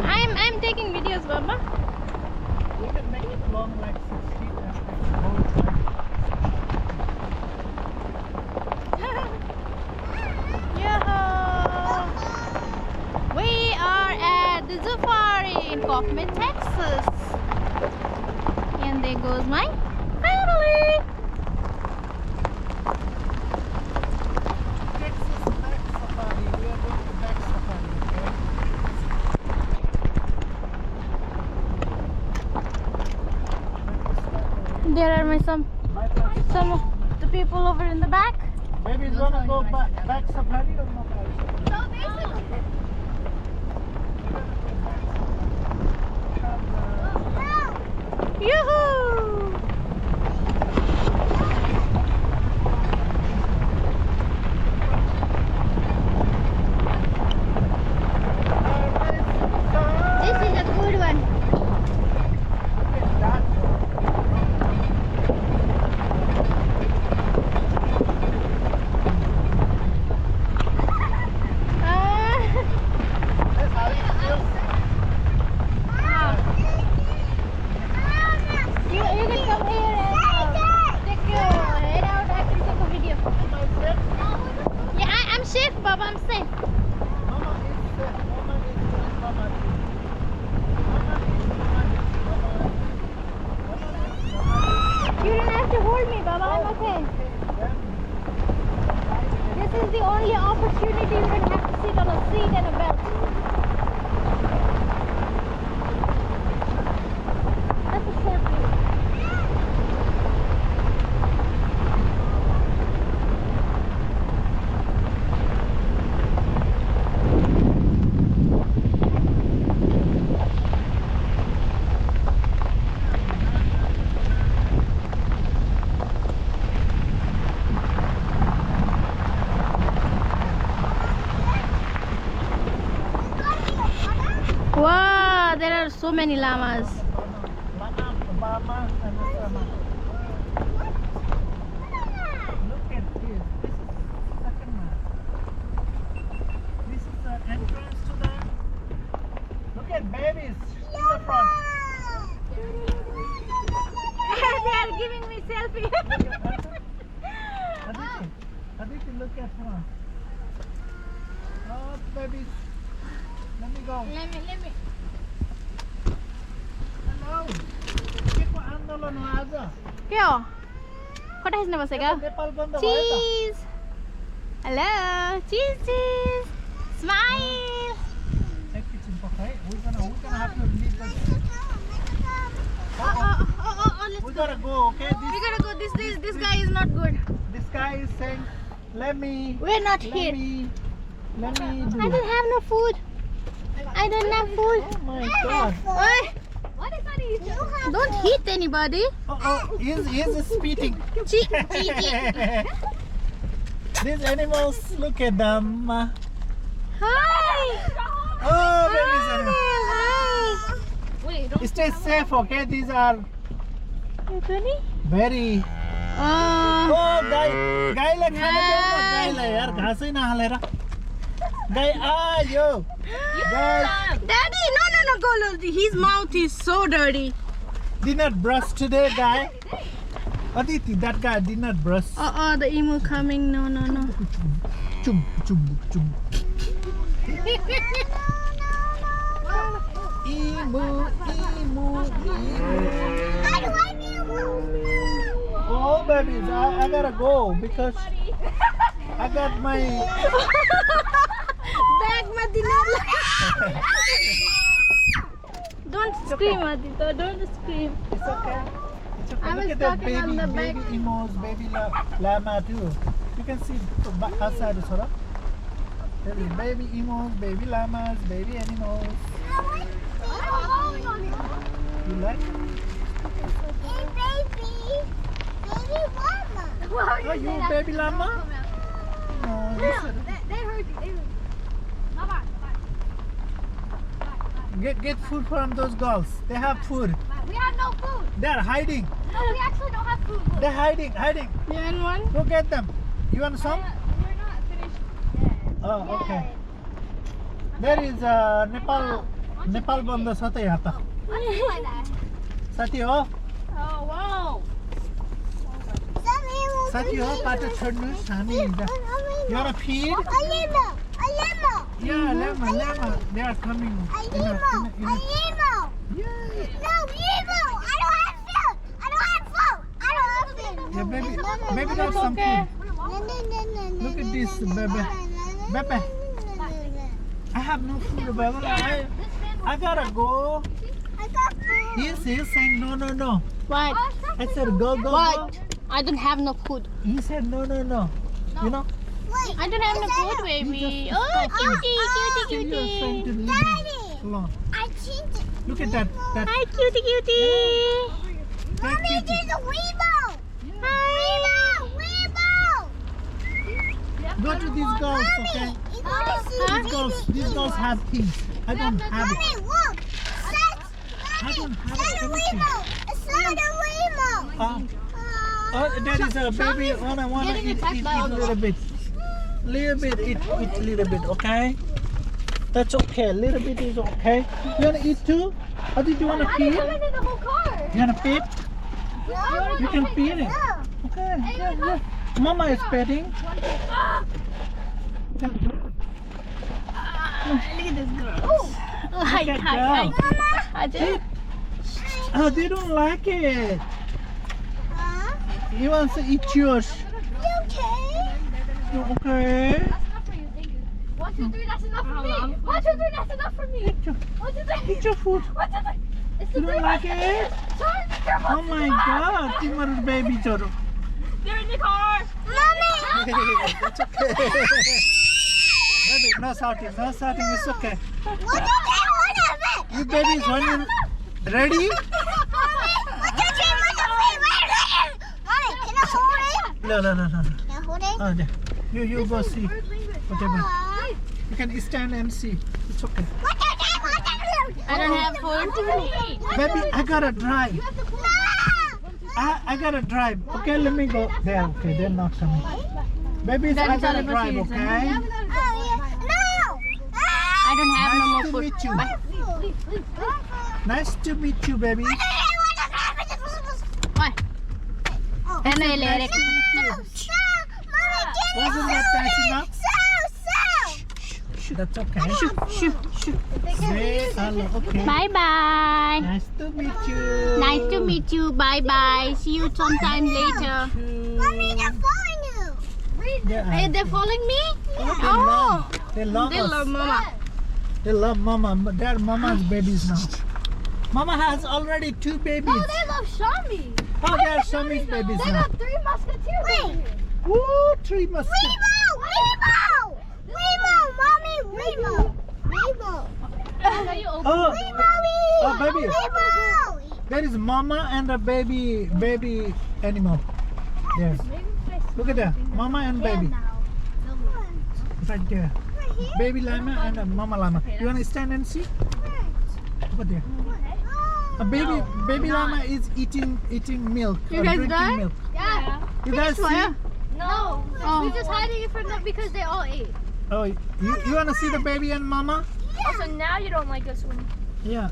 I'm taking videos, Baba. We can make it long like 6 feet and hold time. Yoo-hoo! We are at the Safari in Kaufman, Texas. And there goes my family. Texas back safari. We are going to back safari, okay? There are some of the people over in the back. Maybe it's gonna go back safari or no? So basically, yoo-hoo! This is a good one. You can come here and take your head out. I can take a video. Yeah, I'm safe, Baba. I'm safe. You don't have to hold me, Baba. I'm okay. This is the only opportunity you don't have to sit on a seat and a belt. That's a short video. Wow, there are so many llamas. Obama and Osama. Look at this. This is the second one. This is the entrance to the. Look at babies in the front. They are giving me selfie. Aditi, look at front. Oh, babies. Let me go. Let me. Hello. के को आन्दोलन हो आज? के हो? कता खिच्न बसेको? नेपाल बन्द भयो त? Cheese. Hello. Cheese. Smile. एकैछिन पकाइ. We gonna have to leave the. Oh, let's We go. gotta go, okay? We gotta go. This guy is not good. This guy is saying, let me. We're not Let here. me do. I don't have no food. I don't have food. Oh my god. Oi, What is that? don't hit anybody. Oh, he's spitting. Cheese. These animals, look at them. Hi. Oh, babies. Animals. Hi. Wait, don't. Stay safe, okay? These are very. Oh, गाईलाई खान देऊ न गाईलाई यार घाँसै नहालेर गाई आयो गाई Daddy, no, go. His mouth is so dirty. did not brush today guy Aditi, that guy did not brush The emu coming. No. chum emu oh babies I gotta go because I got my Bag Madinala. Don't scream, Adito. Don't scream. It's okay. It's okay. I was Look at that talking on the back. baby emos, baby llama too. You can see outside the Sora. There is baby emos, baby llamas, baby animals. You like it? Wow, Oh, you baby llama? No, you said they heard you. They heard you. Bye-bye. get food from those girls. They have food. We have no food. They're hiding. No, we actually don't have food. Look. They're hiding. You want one? Go get them. You want some? We're not finished yet. Oh, okay. There is Nepal Nepal बन्द छ त यहाँ त साथी हो Oh, wow. साथी हो बाटो छोड्नुहोस् हामी हिँड्दा You wanna feed? Yeah, llama. They are coming. Yeah. Yeah, baby got some food. Look at this, baby. I have no food, baby. I gotta go. He's saying no. What? I said go. What? I don't have no food. He said no. You know? I don't have no food, baby. Oh, cutie. You're trying to leave me alone. Look at that. Hi, cutie. That kitty. Go to these girls, okay? These girls have things. I don't have it. I don't have anything. Oh, that is a baby. I wanna eat a little bit. Eat a little bit, okay? That's okay. A little bit is okay. You wanna eat too? Or did you wanna feed? You wanna feed? You can feed it. Okay. Yeah. Mama is petting. Look at this girl. Oh, hi. Eat. Oh, they don't like it. He wants to eat yours. Okay. 1, 2, 3, that's enough for me. 1, 2, 3, that's enough for me. 1, 2, 3. Eat your food. 1, 2, 3. It's the You don't like it? Sorry, be careful. Oh my God. Timur baby Joro. They're in the car. It's okay. Baby, no shouting. It's okay. You babies, when you ready? No. Oh, there. You go see. Whatever. You can stand and see. It's okay. I don't have food. Baby, I gotta drive. I gotta drive. Okay, let me go there. Okay, they're not coming. Babies, I gotta drive. Okay. I don't have no more Nice to food. meet you. Bye. Nice to meet you, baby. Bye. Wasn't that fast enough? That's okay. Say hello. Okay. Bye bye. Nice to meet you. Nice to meet you. Bye bye. See you sometime later. Hey, they're following me? They love They us. love mama. They love mama. But they're mama's babies now. Mama has already 2 babies. No, they love Shami. Oh, they're Shami's babies They now. got 3 musketeers over here. Woo, 3 musketeers. Oh, baby. There is mama and a baby animal. There. Look at that. Mama and baby. Right there. Baby llama and a mama llama. You want to stand and see? Over there. A baby llama is eating milk. You or guys drinking done? milk. Yeah. You guys see? No. Oh. We're just hiding it from them because they all ate. Oh, you want to see the baby and mama? Also, now you don't like us when... Yeah.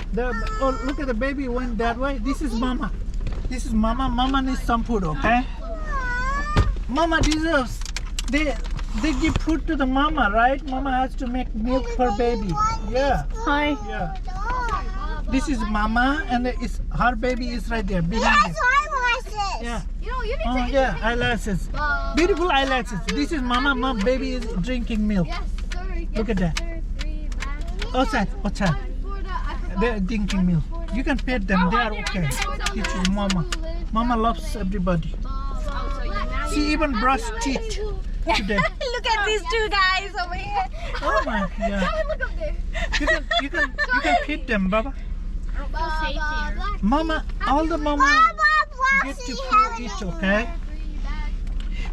Oh, look at the baby went that way. This is mama. Mama needs some food, okay? Mama deserves. They give food to the mama, right? Mama has to make milk for baby. Yeah. Hi. Yeah. This is mama, and her baby is right there behind it. Yeah. You need Oh to... yeah, eyelashes. Beautiful eyelashes. This is mama. Mom, baby is drinking milk. Yes, sir. Look at that. 3 bags. Outside. They're drinking milk. You can pet them. They are okay. This is mama. Mama loves everybody. She even brushed teeth today. Look at these 2 guys over here. Oh my, yeah. Look up there. You can feed them, Baba. Safe here. Mama, all the mama get to eat, okay?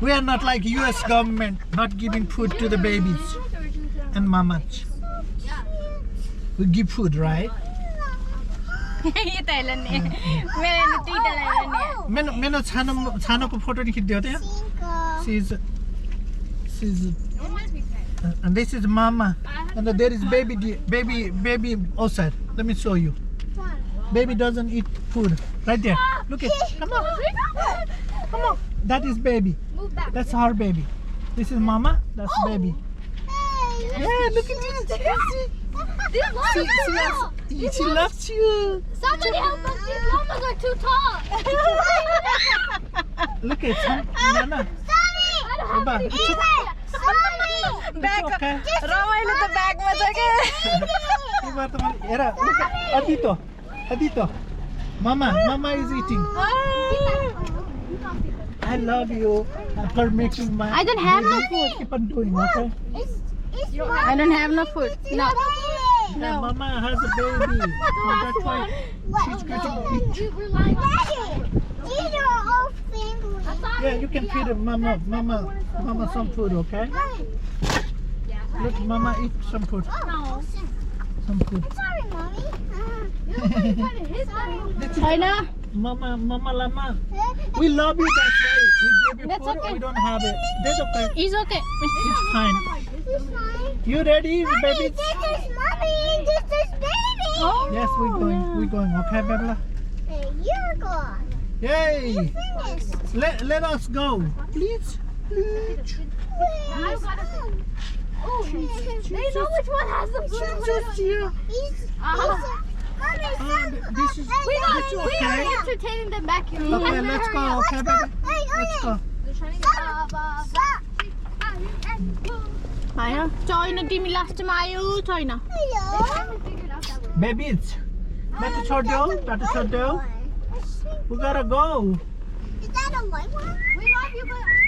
We are not like U.S. government, not giving food to the babies and mamas. We give food, right? ये Thailand ने मेरे नुती Thailand ने मैंने छानो को photo नहीं खींच दिया था। She's And this is mama. And there is baby outside. Let me show you. Baby doesn't eat food. Right there. Look at. Come on. Come on. That is baby. Move back. That's her baby. This is mama. That's baby. Yeah, look at this. She loves you. Somebody help us. These llamas are too tall. Look at Nana. Baba, it's okay. Back. It's okay. रमाइलो त ब्यागमा छ के Iba teman. Era, look at Adito. Mama is eating. I love you for making my. I don't have no food. Keep on doing, okay? I don't have no food. No. Yeah, Mama has a baby. So that's why she's going to eat. We're lying. Yeah, you can feed Mama some food, okay? Look, Mama eat some food. No. Some food. Sorry, Mommy. You're trying to hit them. छैन Mama Lama. We love you, that's why we give you That's food. okay. We don't have it. That's okay. It's okay. It's fine. You ready, baby? This is Mommy. This is Baby. Oh. Yes, we're going. Okay, Bella. You're gone. Yay! Finished. Let us go, please. Oh, they know which one has the blue Just here. This is We okay. are entertaining them back here. Okay, let's go. Okay, baby. Let's go. They're trying to get हैन छैन तिमी लास्टमा आयो छैन Babies, Tata Chodo. We gotta go. Is that a white one? We love you, but